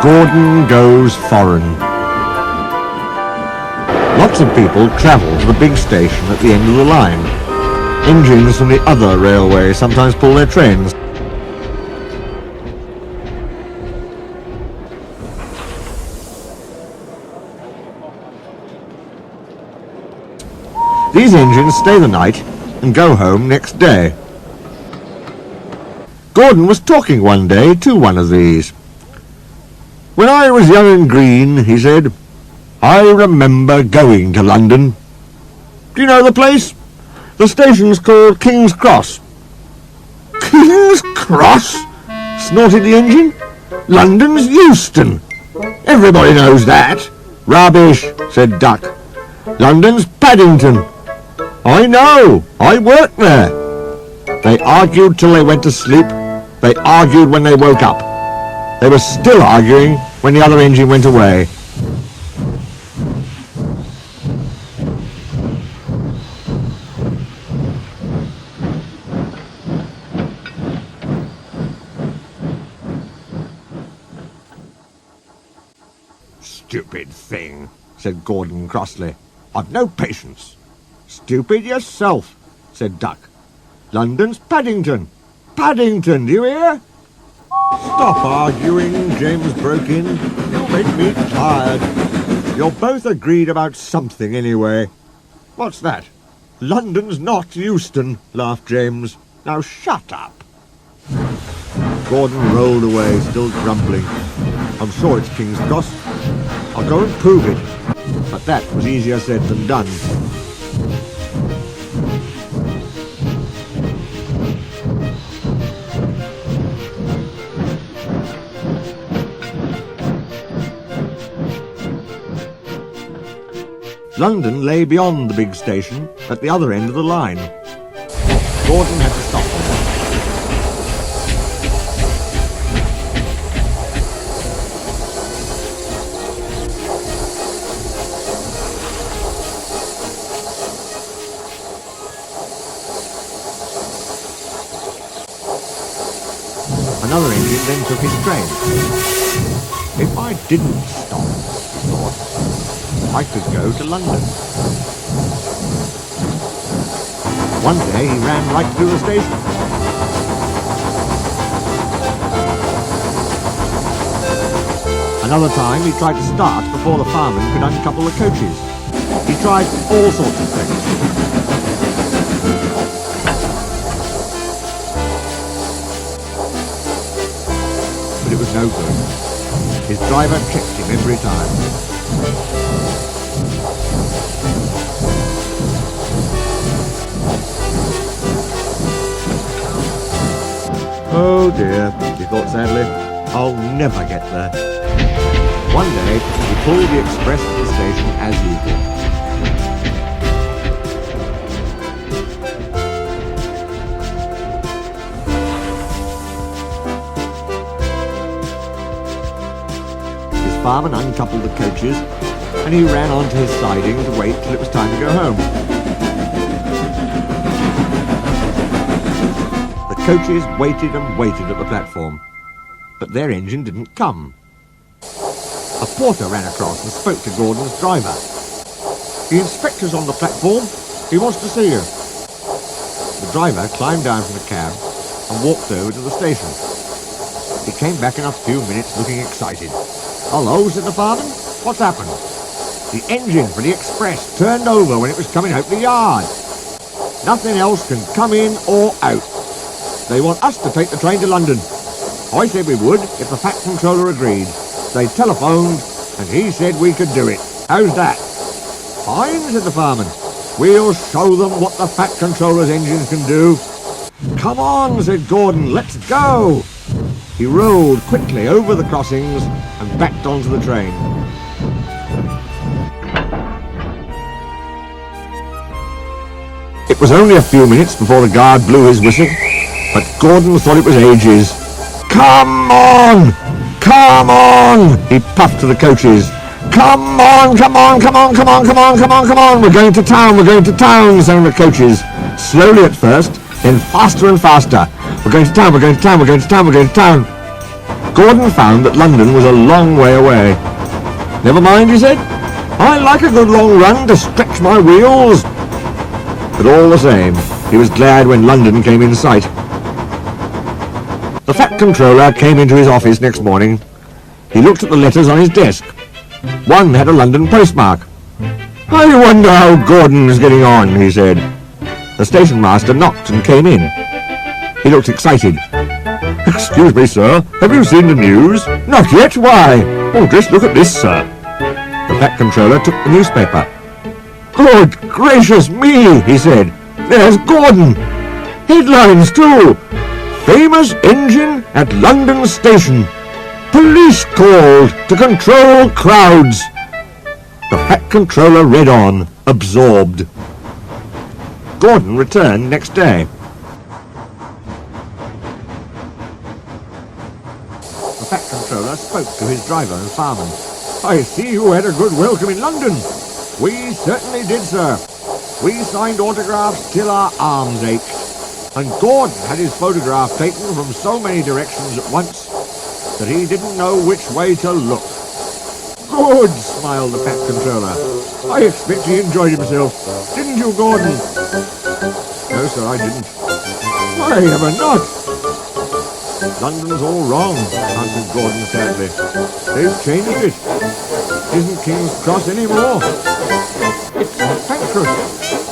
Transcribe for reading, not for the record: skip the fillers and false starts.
Gordon goes foreign. Lots of people travel to the big station at the end of the line. Engines from the other railway sometimes pull their trains. These engines stay the night and go home next day. Gordon was talking one day to one of these. "When I was young and green," he said, "I remember going to London. Do you know the place? The station's called King's Cross." "King's Cross?" snorted the engine. "London's Euston. Everybody knows that." "Rubbish," said Duck. "London's Paddington." "I know. I worked there." They argued till they went to sleep. They argued when they woke up. They were still arguing when the other engine went away. "Stupid thing," said Gordon crossly. "I've no patience." "Stupid yourself," said Duck. "London's Paddington. Paddington, do you hear?" "Stop arguing," James broke in. "You make me tired. You're both agreed about something anyway." "What's that?" "London's not Euston," laughed James. "Now shut up." Gordon rolled away, still grumbling. "I'm sure it's King's Cross. I'll go and prove it." But that was easier said than done. London lay beyond the big station, at the other end of the line. Gordon had to stop them. Another engine then took his train. If I didn't stop, he thought, I could go to London. One day he ran right through the station. Another time he tried to start before the fireman could uncouple the coaches. He tried all sorts of things. But it was no good. His driver kicked him every time. "Oh dear," he thought sadly, "I'll never get there." One day, he pulled the express to the station as usual. His fireman uncoupled the coaches, and he ran onto his siding to wait till it was time to go home. The coaches waited and waited at the platform, but their engine didn't come. A porter ran across and spoke to Gordon's driver. "The inspector's on the platform. He wants to see you." The driver climbed down from the cab and walked over to the station. He came back in a few minutes looking excited. "Hello," said the fireman. "What's happened?" "The engine for the express turned over when it was coming out the yard. Nothing else can come in or out. They want us to take the train to London. I said we would if the Fat Controller agreed. They telephoned and he said we could do it. How's that?" "Fine," said the fireman. "We'll show them what the Fat Controller's engines can do." "Come on," said Gordon, "let's go." He rolled quickly over the crossings and backed onto the train. It was only a few minutes before the guard blew his whistle, but Gordon thought it was ages. "Come on! Come on!" he puffed to the coaches. "Come on, come on, come on, come on, come on, come on, come on! We're going to town, we're going to town," sang the coaches. Slowly at first, then faster and faster. "We're going to town, we're going to town, we're going to town, we're going to town." Gordon found that London was a long way away. Never mind, he said. I like a good long run to stretch my wheels. But all the same, he was glad when London came in sight. The Fat Controller came into his office next morning. He looked at the letters on his desk. One had a London postmark. I wonder how Gordon's getting on, he said. The station master knocked and came in. He looked excited. Excuse me, sir, have you seen the news? Not yet, why? Oh, just look at this, sir. The Fat Controller took the newspaper. Good gracious me, he said. There's Gordon. Headlines, too. Famous engine at London Station. Police called to control crowds. The Fat Controller read on, absorbed. Gordon returned next day. The Fat Controller spoke to his driver and fireman. I see you had a good welcome in London. We certainly did, sir. We signed autographs till our arms ached. And Gordon had his photograph taken from so many directions at once that he didn't know which way to look. Good, smiled the Fat Controller. I expect he enjoyed himself. Didn't you, Gordon? No, sir, I didn't. Why ever not? London's all wrong, answered Gordon sadly. They've changed it. Isn't King's Cross anymore? It's Pancras.